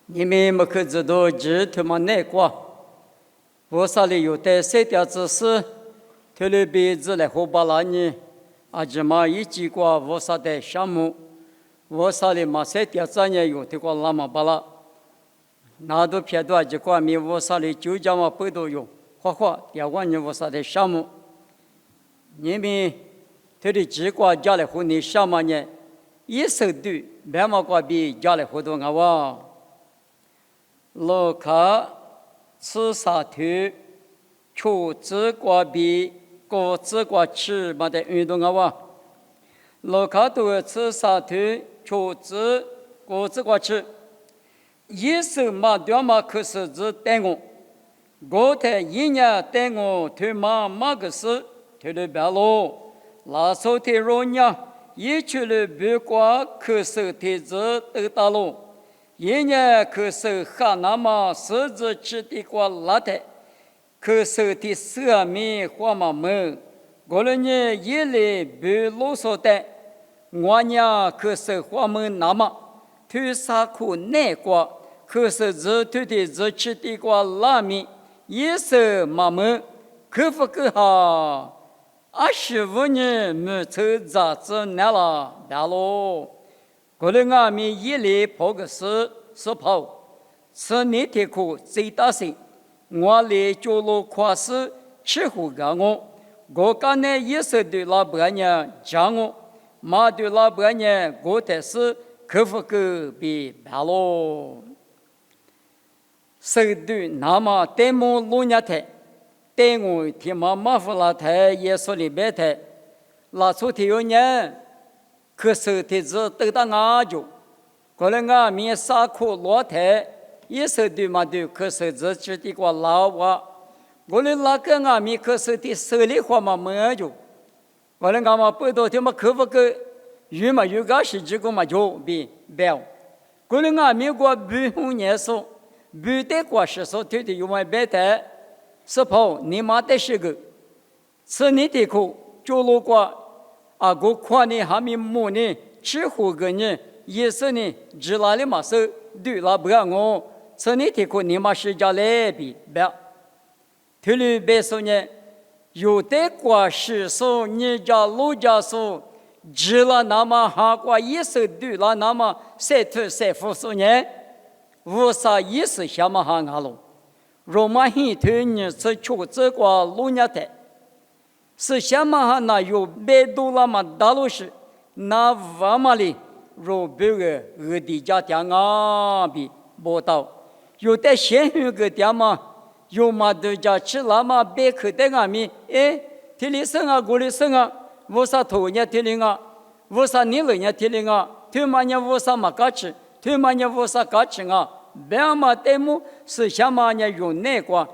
你们没可知道只他妈难过，我啥里有带三条知识，他的鼻子来后巴拉呢，这么一几个我啥的项目，我啥里嘛三条专业有这个拉嘛巴拉，那都偏多几个米我啥里就叫嘛不都有，花第二个呢我啥的项目，你们他的几个家里后你项目呢？一手对，别么个比家里活动我，老卡吃沙头，求自个比个自个吃嘛的运动我，老卡都吃沙头，求自个自个吃，一手嘛对嘛可是只带我台一年带我推嘛个事，推了别喽，拉手推肉呢。一去了不过可是天子都大路，一年可是哈那么十字吃的过拉的，可是的色面花嘛么，过了年一来不啰嗦的，我呢可是花么那么，推啥苦难过，可是只推的只吃的过拉面，一手嘛么，可不可好？25年没抽杂志拿了别喽，过了俺们一来跑个是跑，吃那天课最大声，我来就路跨市吃胡干我刚才也是对老板娘讲我，妈对老板娘我才是克服个别别喽，手对那么带么路年台。带我天马夫拉台耶稣里边台，拉出天有年，可是天子都到俺就，过来俺面沙苦落台，也是对嘛对，可是只吃的个老话，过来那个俺面可是的手里话嘛没就，过来俺嘛不多天嘛克服个，有嘛有个是这个嘛就别，过来俺面过不红年数，不得过是说天的有嘛别台。是跑你妈的是个，吃你的苦就路过，我看你还没摸呢，吃火个呢，也是呢，只拿的嘛是对了不让我，吃你的苦你妈是家来比别，头里别说呢，有的过是说你家路家说，只了那么哈过也是对了那么晒头晒服说呢，无啥也是下么哈俺喽。罗马很多人是求这个路亚的，是什么哈那有百度了嘛大陆是那瓦马里若别个的家庭啊比报道，有的县有个地嘛，有嘛的家吃那嘛别口的俺们天里生啊过里生啊，为啥头年天里啊，为啥你了年天里啊，天嘛年为啥嘛嘎吃，天嘛年为啥嘎吃啊？别嘛带么是什么呢？用那个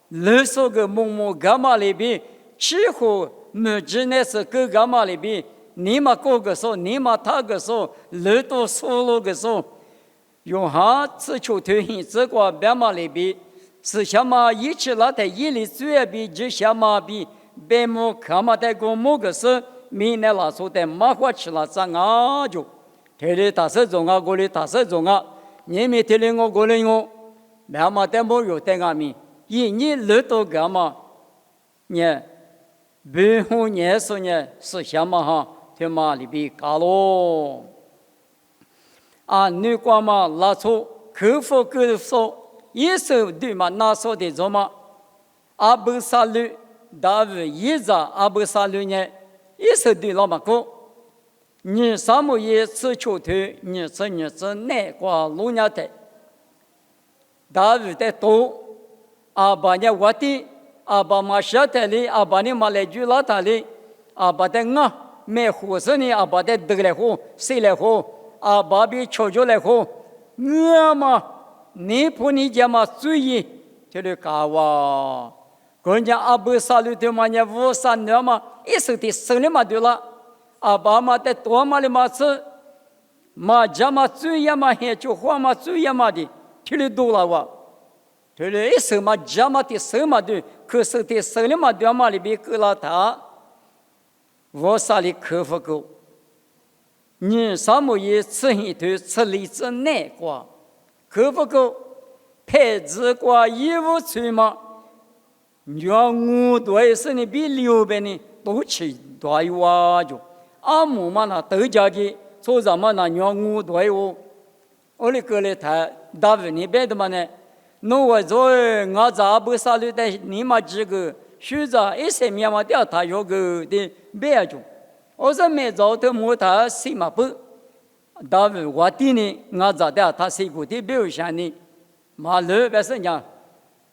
勒索个某干嘛里边，吃货没只那是个干嘛里边，你嘛个个说，你嘛他个说，勒多说了个说，用哈只求推行这个别嘛里边是什么？一起拉在一里最比就什么比别么干嘛在个某个是明年拉出的马花吃了咱啊就，这里打死中啊，过里打死中啊。你们听了我过来我，那么在没有在俺们，一年乐到干嘛？呢，不红年说呢是什么哈？他妈里边搞喽！你光嘛拉出客户个说，一手对嘛那说的什么？阿布萨律大卫一着阿布萨律呢，一手对老马哥。你什么也吃球头，你吃南瓜路亚的，大卫的多，把你我的，把马小的里，把你马来住老大里，把的我买火车呢，把的得来火，谁来火，把比敲着来火，我嘛，你不你家嘛注意，就是搞哇，人家阿布萨律的嘛，你五三年嘛，一手的生了嘛对了。把嘛的多嘛的嘛是，嘛家嘛最呀嘛还就花嘛最呀嘛的，听得多了哇，听得一手嘛家嘛的手嘛的，可是的手里嘛多嘛里边够了他，我啥里克服够，你啥么也吃一头吃里之内瓜，可不够配置瓜衣服穿嘛？让我对是你比六百呢多吃多一瓦就，阿姆嘛那都家的，做什么那让我对我，我的个人台大问你别的嘛呢？那我做我咋不杀了的你嘛几个？学着一些面嘛掉他有个的别种，我说没找到木他谁嘛不？大问我的呢，我咋的他谁个的表现呢？马路别是讲。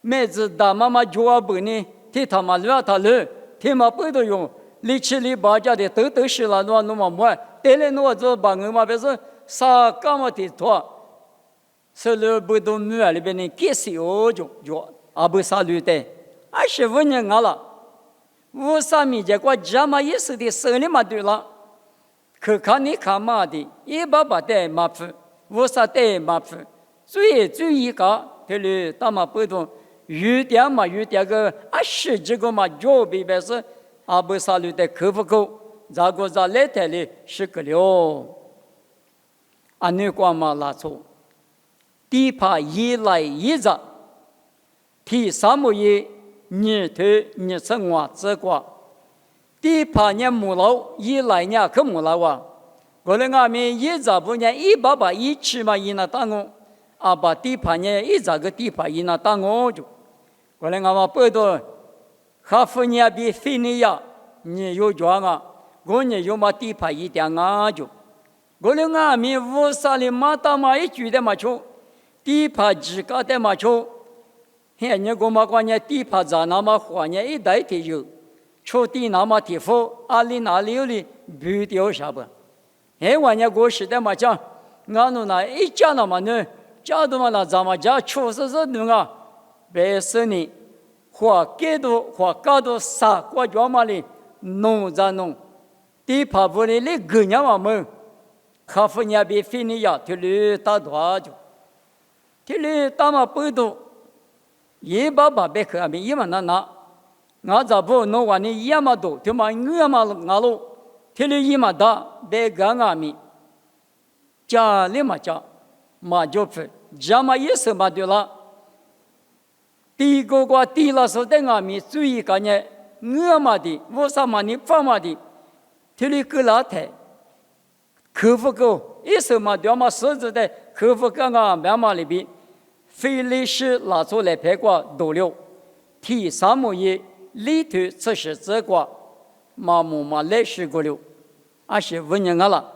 妹子大妈妈就我不呢，替他妈乱他了，替妈不都用，力气力把家的都是了，那么么，带来我做把我嘛别是啥干嘛的多，是了不都没里边呢，给谁哦就啊不啥路的，25年了，我啥米结果家嘛也是的，手里嘛对了，可看你看嘛的，一把把带麻烦，我啥带麻烦，注意个，这里大嘛不懂。有点嘛，有点个10几个嘛，就比别是阿不啥路的可不够，咋个咋来台里是个了，俺那光嘛拉错，地怕一来一着，提啥么嘢，你头你是我这个，地怕你木老一来你可木老啊，我们俺们一着不呢188一起嘛一那当我，阿把地怕呢一着个地怕一那当我就。过来，我们报道，哈佛尼亚比菲尼亚，你有讲啊？我呢有嘛地盘一点啊就，过来我们乌沙里马达嘛一句的嘛就，地盘几个的嘛就，嘿，你我嘛关键地盘在那么花呢一代的有，出地那么地方，哪里有的不掉啥不？嘿，我呢过时的嘛讲，俺们那一家那么呢，家都嘛那咱们家确实是那个。白色呢，或给多或高多啥国家嘛哩，弄着弄，地帕布哩哩个人嘛么，哈佛那边菲尼亚，这里打多就，这里打嘛不多，188别克阿边1万那，我咋不弄完呢1万多，他妈2万俺喽，这里1万大，别个阿边，家里嘛家，嘛就分，家嘛也是嘛对了。第一个地拉手在俺们注意个呢，我嘛的，我啥嘛的，放嘛的，这里个老太，客户个，一手嘛掉嘛手指的，客户个俺们嘛里边，非历史拿出来拍过多了，提啥么嘢里头这是这个，嘛么嘛历史过了，25年了，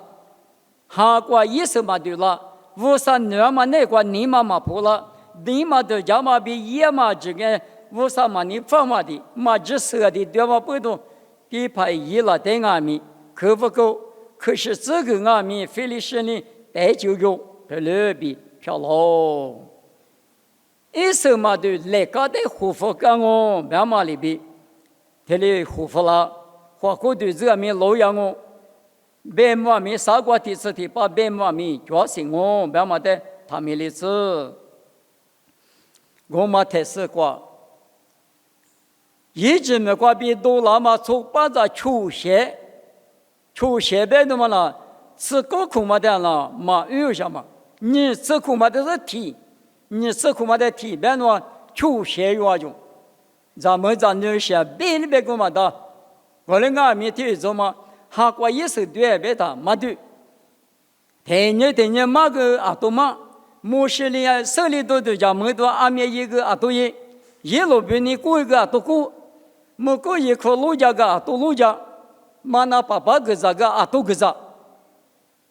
哈过一手嘛掉了，我啥2嘛那个你嘛破了。你嘛的家嘛比也嘛这个，我啥嘛你放嘛的，嘛只舍的对嘛不懂，地派一了在俺们，可不够，可是这个俺们菲律宾呢带就有，这里边漂喽。一手嘛的来个的护肤干哦，慢慢里边，这里护肤了，花过对这面老样哦，白马面啥个地吃的，把白马面抓醒哦，慢慢的他们里吃。我嘛才是过，一直没过比多了嘛，从把这出血白的嘛啦，吃高苦嘛的啦，嘛有什么？你吃苦嘛的是体，你吃苦嘛的体，别弄出血有种，咱们那些白里边个嘛的，我那俺们体做嘛，哈过也是对别的嘛对，天天嘛个啊多嘛。莫是里啊，手里头讲么多阿面一个啊多一路边你过一个啊多过，莫过一颗路家个啊多路家，嘛那爸个咋个啊多个咋，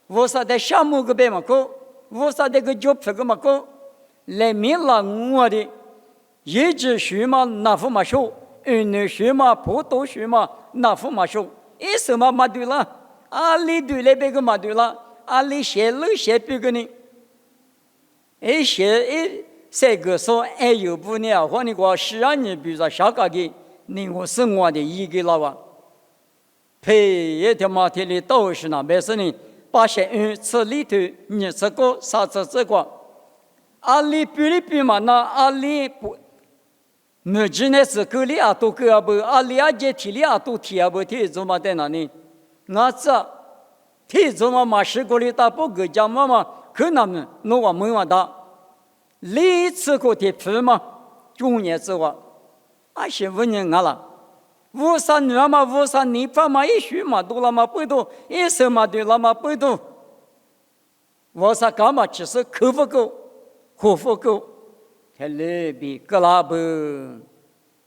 我啥的项目个别嘛过，我啥的个job个嘛过，来面了我的，一直学嘛那副嘛说，年学嘛普通学嘛那副嘛说，一什么嘛对了，阿里对那边个嘛对了，阿里写路写别个呢。这个说有不呢？或你说是啊，你比如说下个的，你我是我的一个老王，配一条马蹄里都是那没事呢。把些吃里头，你这个啥子这个，阿里比嘛那阿里不，你今天是个里啊都个不，阿里啊这提里啊都提啊不提，怎么在那里？我这提着我嘛是过里打不个家妈妈可那么弄我没完打，历次过的皮嘛，中年之外，俺是5年了。53年嘛，53年半嘛，一学嘛多了嘛不多，一生嘛对了嘛不多。我啥干嘛只是口不够，口不够，还来比个拉不，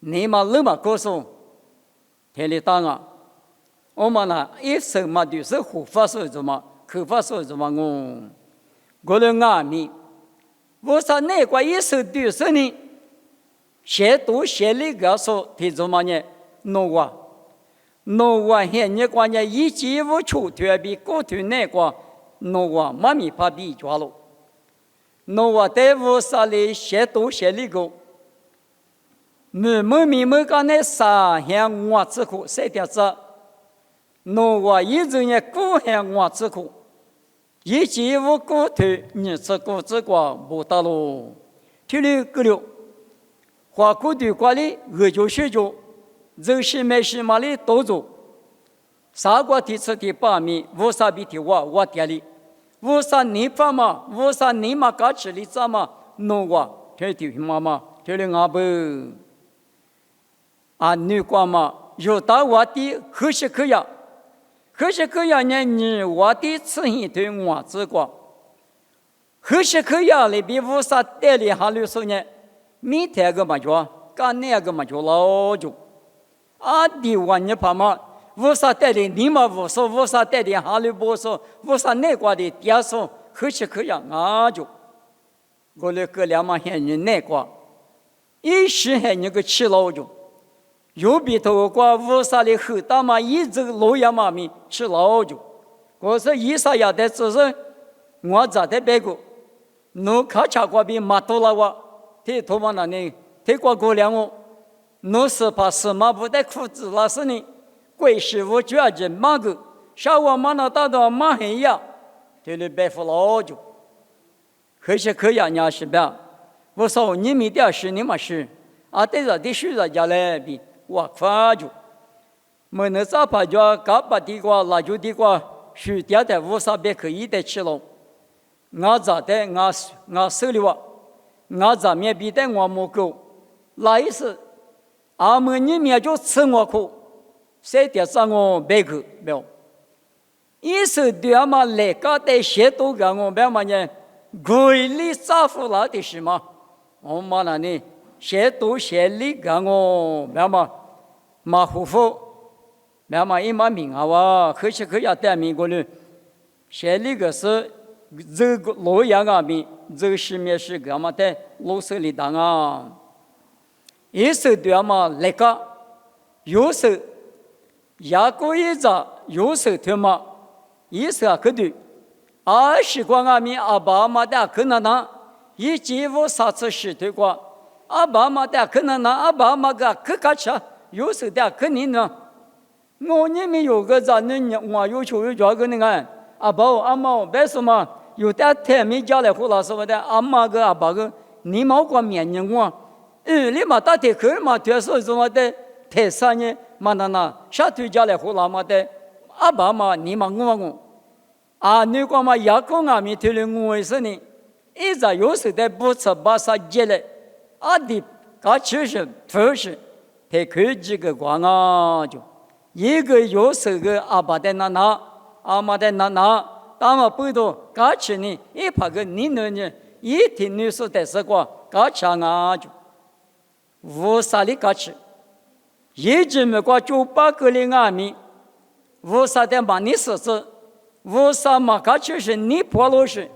你嘛那么高手，天里当啊，我们呢一生嘛就是口发手子嘛，口发手子嘛我的阿弥，我啥那个一生对生呢，写读写那个说提着嘛呢。弄我现你关键一级无处特别过去那个弄我妈咪怕比抓了，弄我在屋啥里写读写那个，没干那啥像我之苦谁点子，弄我一直也过像我之苦，一级无过去你这个不到喽，体力够了，花过对管理我就学着。这是没什么的都做，啥个提出的把面，无啥比的我店里，无啥你爸嘛，无啥你妈家吃的咋嘛，弄我天地妈妈，天里阿伯，女官嘛，有打我的何时可呀？何时可呀呢？你我的此行对我之过，何时可呀？里边无啥代理哈律说呢？明天个嘛叫，干那个嘛叫老久。的我你怕嘛？无啥带领你嘛无说，无啥带领哈利波说，无啥内挂的爹说，何时可样啊就？我那个两嘛现你内挂，一时还你个吃老就，有比头挂无啥的后大嘛，一直老样嘛咪吃老就。我说一啥呀的，只是我咋的别个，侬看茶挂比马多了我，提头嘛那呢，提挂过两我。侬是怕什么不带裤子了是呢？贵师傅觉着忙个，下午忙到大到忙很呀，这里白付老久。可是可呀，伢是吧？我说你们的事你们事，对着的事人家来比我快就。没能咋怕叫嘎巴地瓜、辣椒地瓜，是点的无啥别可以的吃了。我咋的我手里哇，我咋面比的我没够，那意思。们你面就吃我苦，谁点上我别个没有？一手对嘛来个的些都跟我别嘛呢，贵里咋付了的是嘛？我嘛那呢，些都些里跟我别嘛马虎服，别嘛一嘛命啊哇，可惜可要带命过来，些里个是这个洛阳啊命，这个市面是干嘛的老手里当啊。一手对嘛来个，右手压过一张，右手对嘛，一手可对，20个阿米阿爸妈的可能拿，一几乎3次是对过，阿爸妈的可能拿，阿爸妈个可卡吃，右手的可能呢，我你们有个咋呢？我有求有叫个那个，阿爸阿妈为什么有的太没家来胡老师的，阿妈个阿爸个，你冇个面人我。你嘛打铁壳嘛，对手什么的，太啥呢？嘛那下推家来胡拉嘛的，阿爸嘛你嘛我，你讲嘛牙膏阿米推了我是呢，一直有时的不吃把啥接来，的噶确实确实，太科技个光啊就，一个有时个阿爸的那，阿妈的那，当我不多噶吃呢，一拍个你呢，一听你说的是个噶吃啊就。无啥的价值，一直没过98个的阿米，无啥的把你设置，无啥嘛价值是你破落是，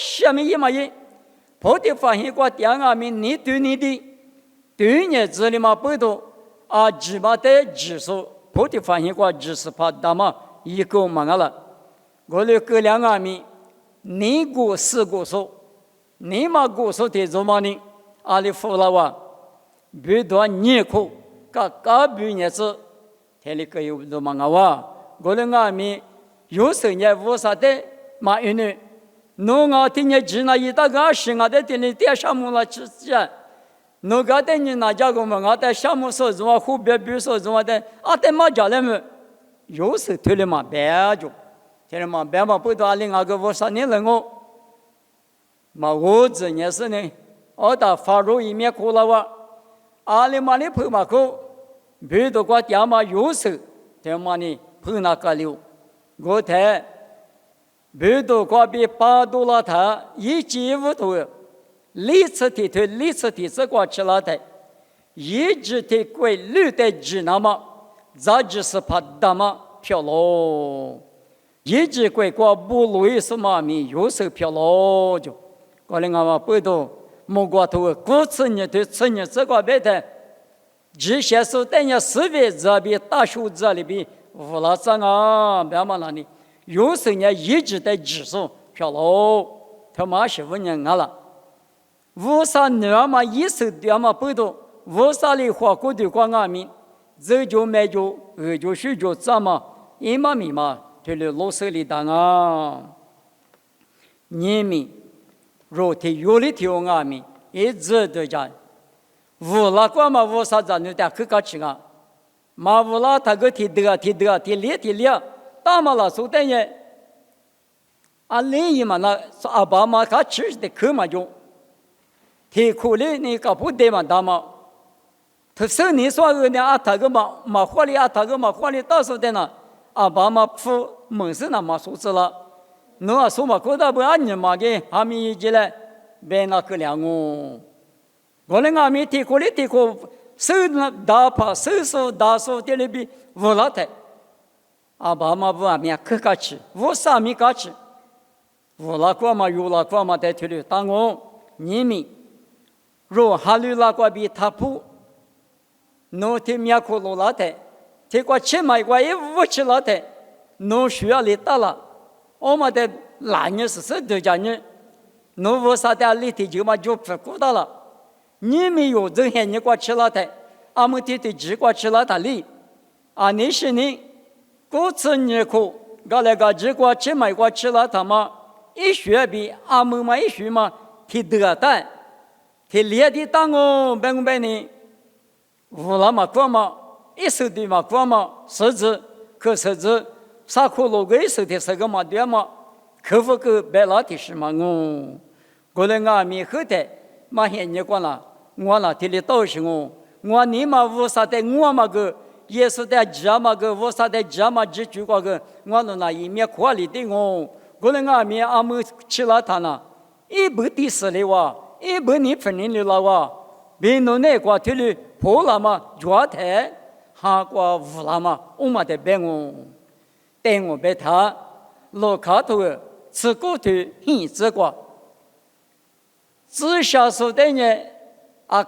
什么也没有，跑的发现过第阿米你对你的，对你这里嘛不多，只嘛的指数，跑的发现过只是怕大嘛一个嘛了，我的个两阿米，你过4个数，你嘛过数的怎么呢？阿里服了哇。比多年苦，嘎比年子，天里个有多忙啊哇！我的阿米有时呢无啥的嘛因为，侬啊听见只那一大个是我的天里点项目了之前，侬个的你那家个嘛，我的项目说什么湖边比说什么的，的嘛家来么，有时推了嘛别就，天天嘛，别嘛不多另外个我啥年人哦，嘛我这也是呢，我打发入一面苦了哇，阿里嘛你碰嘛苦，别的国家嘛有时，天嘛你碰那个了，我台。别的国比巴多拉他一季五头，历次提推历次提这个吃了的，一直提归绿的只那么，这就是怕大嘛漂喽，一直归过不路易斯妈咪有时漂喽就，过来我们不多莫过头，过次你对次你这个别的，这些是等下思维这边大数这里边无拉上啊，别嘛那里。有时呢一直在指数飘喽，他妈是5年了，无啥那么一手的嘛不多，无啥的花过的光阿米，这就买就就睡就怎么，一嘛米嘛，这里老手里当啊，你们若提有的提我阿米，一直都讲，无拉光嘛无啥子你得去搞吃啊，嘛无拉他个提列。大马拉苏等于，另一嘛那阿爸妈他吃的可嘛就，提苦的你搞不得嘛大嘛，他说你说个呢阿他个嘛花里阿他个嘛花里到时的呢，阿爸妈付门市那嘛数字了，侬啊说嘛过到不按你嘛个还没一起来，别那个两哦，我那阿没提苦的提苦，手那大把手大手的里边无拉的。阿爸妈不阿面可嘎吃，我啥没嘎吃，我拉过嘛有拉过嘛在这里，当我你们若哈里拉过比他不，侬提面可罗拉的，提过吃买过也不吃拉的，侬需要里大了，我们的男人是都讲呢，侬我啥的里头就嘛就不顾到了，你们有这些你过吃拉的，阿们提只过吃拉的里，你是你。过次你可，搞那个结果吃买过吃了他妈一学比阿姆嘛一学嘛提得单，提列的当哦，白呢，无那么过嘛，一手的嘛过嘛，设置可设置，啥可罗个一手的这个嘛对嘛，客户个白拉的是嘛哦，过来俺们后头嘛现你过了，我那提的都是我你嘛无啥的我嘛个。也是在家嘛个，我啥在家嘛只住过个，我那一面夸里的我能阿面阿姆吃了他呢，一不第四的哇，一不你分零的了哇，别弄那个头里破了嘛，脚台哈过无了嘛，我嘛得别我，带我别他，老卡头吃骨头很这个，只下手的呢，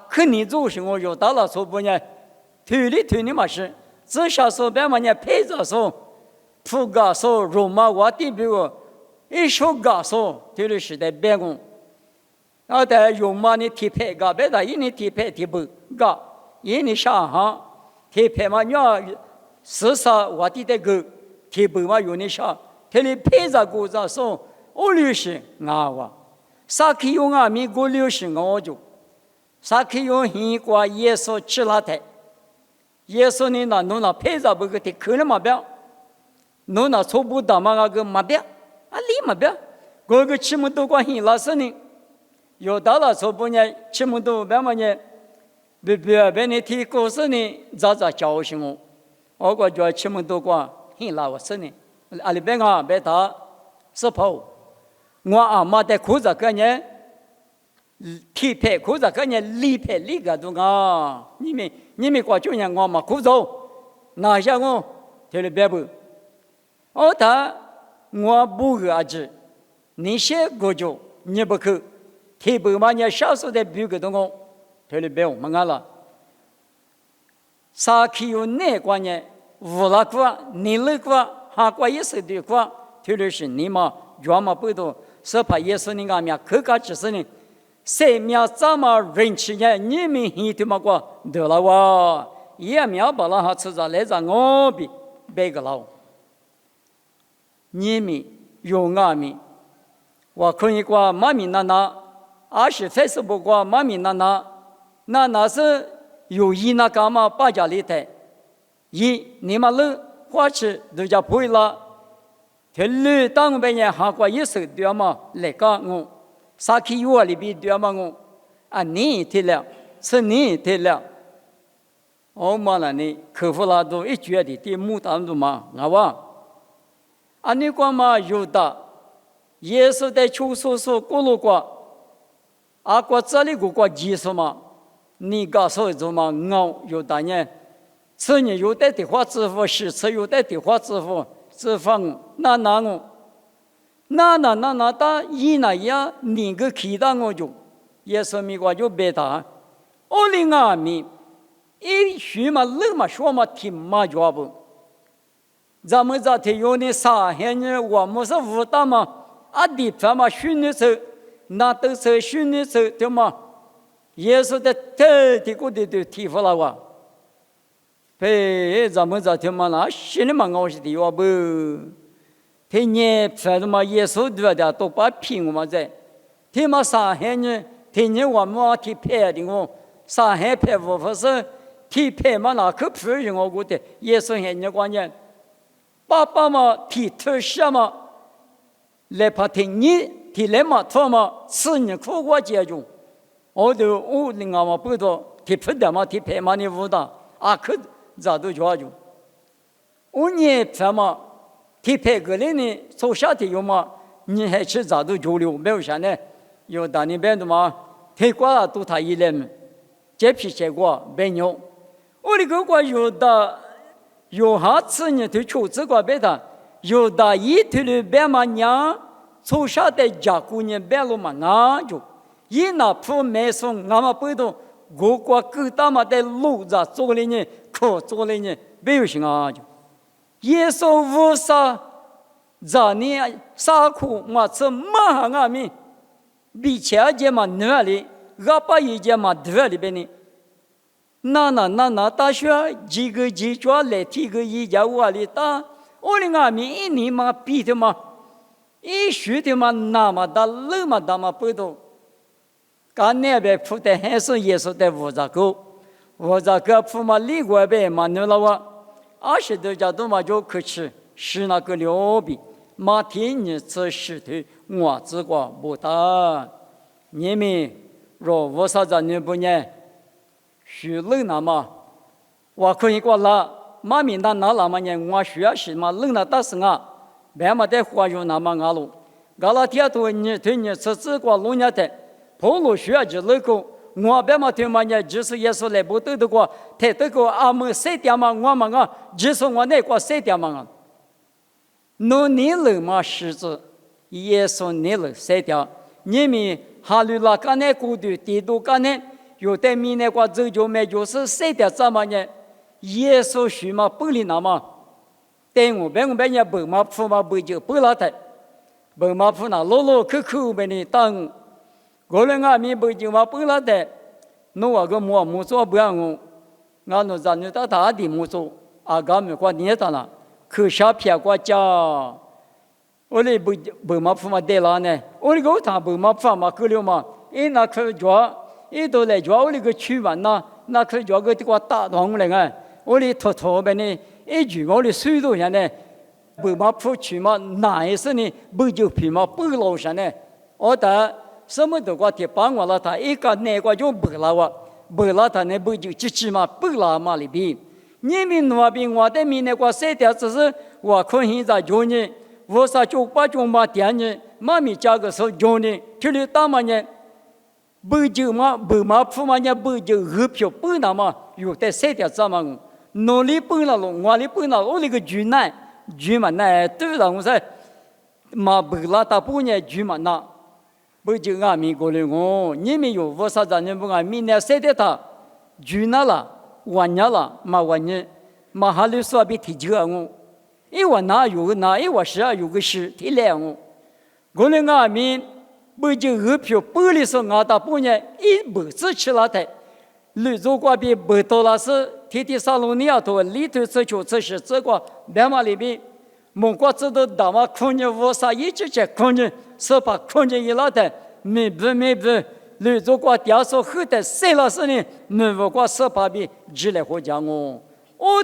肯定就是我有到了说不呢。推理嘛是，只下手别嘛呢配着手，铺个手肉嘛我地比个，一手个手推理是在别个，在用嘛你提配个别的，一你提配提不个，一你上行提配嘛要事实我地的个提不嘛用你上，推理配着个着手，我流行我，啥可以用米个流行我就，啥可以用一个耶稣吃了的。耶稣你那侬那配着不个的可能嘛别，侬那错不到嘛个嘛别，你嘛别，个吃么多关系老师呢，有到了错不呢吃么多别嘛呢，别你提故事呢，咋教训我个就吃么多关很老我是呢，里边别他是跑，我阿妈的裤子个呢。提配裤子个人理配理个都啊，你们过去年我嘛裤子，那下我提了别不，我不个子，你些个就你不去，提不嘛你少数的别个都我提了别我们了，啥去有哪个呢？无那个你那个哈个也是的个，提了是你嘛，原嘛不多，是怕也是你个面可个只是呢。谁苗怎么人气呢？你们很多么个得了哇？也苗把那哈吃着来着我比别个老。你们有俺们，我可以过妈咪那，Facebook 过妈咪那是有一那干嘛把家里头，你们人花钱都叫不会了，铁路当边人韩国一手对嘛来讲我，啥去有里边对嘛我，啊你提了，是你提了，我嘛了你克服了都一觉的对木当中嘛，我话，啊你讲嘛有的，耶稣在出所过路过。啊，过这里过技术嘛，你告诉我嘛，我有的人，此年有的话支付，是次有的话支付，支付那我，那他一那样，你个其他我就，也说明我就别他，我另外面，一许嘛冷嘛说嘛听嘛脚步，咱们这天有的啥现呢？我们是武大嘛，啊地方嘛训的时候。那都是训练时对吗？耶稣的特地过的都提出来哇，被咱们这天嘛那心里嘛我是的哇不，他年反正嘛耶稣对的都把评我嘛在，他嘛上海呢，他年我们提派的我，上海派我不是提派嘛那可不是我估的，耶稣很年关键，爸爸嘛提特些嘛，来怕他年。提来嘛，他嘛，此年苦过节中，我另外嘛不多，提不的嘛，提拍嘛的舞蹈，啊可咋都叫就，我年拍嘛，提拍个人呢，从夏天有嘛，你还去咋都交流，没有啥呢，有当年边的嘛，提过了都他一来嘛，这批结果没有，我的个个有的，有下次呢，就求这个别的，有的一推了别嘛娘。从小的家姑娘白路嘛，那就一那铺买送，俺们不懂，我国各大嘛的路子做的呢，可做的呢，没有行啊就。耶稣无啥，咱呢啥苦嘛是马上面，比前节嘛哪里，阿爸一节嘛哪里边呢？那大学几个几抓来提个一家屋里打，我的阿面一年嘛比的嘛。一学的嘛，那么大，那么大嘛不懂。刚那边铺的还是耶稣的五杂沟，五杂沟铺嘛里外边嘛牛了哇，20多家都嘛就可吃，是那个了比，马天你吃石头，我只管不打。你们若无啥子你不呢？学冷那么，我可以过啦，马明那那么呢？我需要什么冷那打死啊？别嘛在花园那么阿路，阿拉天多你对你吃这个路伢的，跑路需要就那个，我别嘛对嘛呢，就是也是来不得的个，他这个阿们谁点嘛我嘛啊，就是我那个谁点嘛啊，那你了嘛狮子，也是你了谁点，你们哈鲁拉干那孤独，地都干那，有的米那个走就买就是谁点怎么呢？也是许嘛不离那么。但我别人白马铺嘛不就不拉的，白马铺那老口别人当，个人阿面不就嘛不拉的，那我个木做不让我，俺那咱那大的木做，啊咱们过年的了，可下片过家，我哩不白马铺嘛得了呢，我哩个他白马铺嘛够了嘛，那可叫，都来叫我哩个去玩呐，那可叫个这个大堂来个，我哩偷别呢。一句我的水都现在，不嘛铺去嘛，哪一次呢？不就皮嘛不老些呢？我的什么都给他帮我了，他一个那个就不了我，不了他那不就自己嘛不了嘛里边。你们那边我的面那个谁的只是我看现在叫呢，我啥就把就嘛点呢，妈咪家个时候叫呢，去了大嘛呢，不就嘛不嘛铺嘛呢不就二票不那么有的谁的怎么？哪里搬了路，我里搬了，我那个居难，居嘛那对了，我说，嘛不拉大半年居嘛那，不就俺们过来我，你们有我啥子人不俺明年谁的他，居那了，晚年了，嘛晚年，嘛还得说别提这我，因为那有个那，因为是有个事提来我，过来俺们不就二票搬的时候，俺大半年一不是去了的。如果比不多了是天沙龙尼亚多里头这就是这个白马里边，蒙古知道大马空间我啥一直在空间，是把空间一拉的，没不，如果第二首后的谁了是呢？没如果是把比只来回讲我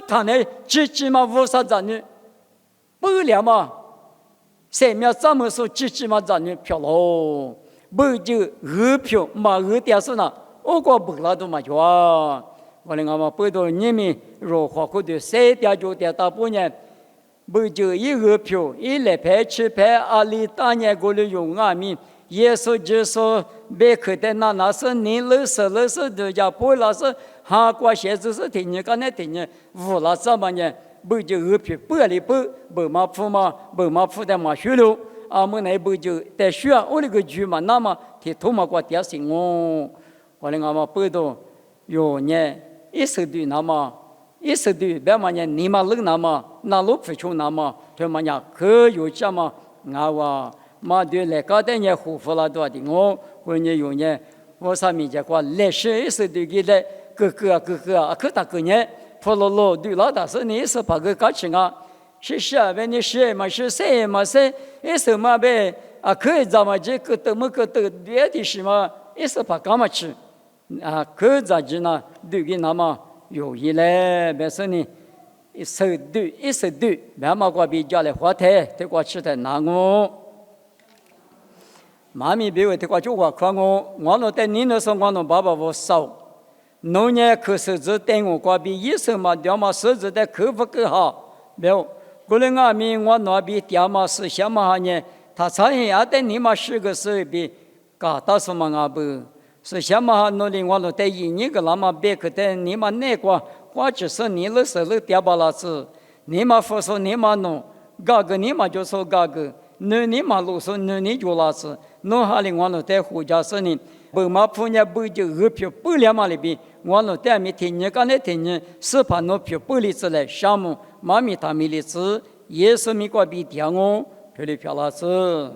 他呢自己嘛无啥子呢，不了嘛，生命怎么说自己嘛让你漂喽？不就二票嘛二点是呢？我个不拉都嘛就啊，我们嘛不到你们如何可的3点9点大半年，不就一二票一来排7排阿里大年过来用阿米。耶稣就说：“别看的那是你老是都要不老是韩国现在是听你刚才听你无了怎么呢？不就二票不里不嘛的嘛学了啊！我那不就在学我那个剧嘛，那么提托嘛过点心哦，我那俺们不懂有呢，一时对那么一时对别嘛呢，你嘛冷那么那路不穷那么，他嘛呢可有什么俺哇？嘛对来搞的呢，护肤了多的我呢有呢，我上面讲过历史一时对给的各个可大个呢，破了对了，但是你是把个搞清啊，是下边你是嘛是谁嘛是，一时嘛呗啊可以咱们这个怎么个的别的什么，一时把干嘛去啊可咋子呢？对给那么有一嘞，别说你。一时对，别嘛过比较来花台，对过吃的难哦。妈咪别为对过就话看我那在你那时候我那爸爸我少，农年可是只带我过比医生嘛，掉嘛手指的口不够好，没有。过来俺们我那边掉嘛是什么哈呢？他常也带你嘛10个手比，搞到什么啊不？是什么哈？那里我那在1年个那么别个在你嘛那个。或者是你那时候掉巴拉子，你嘛不说你嘛弄，嘎个你嘛就说嘎个，你嘛路说你就拉子，弄下来我那在回家时呢，不嘛碰见不就2票不了嘛里边，我那在没听你刚才听你是怕那票不里子来项目，妈咪他们里子也是没过比掉我，这里票拉子。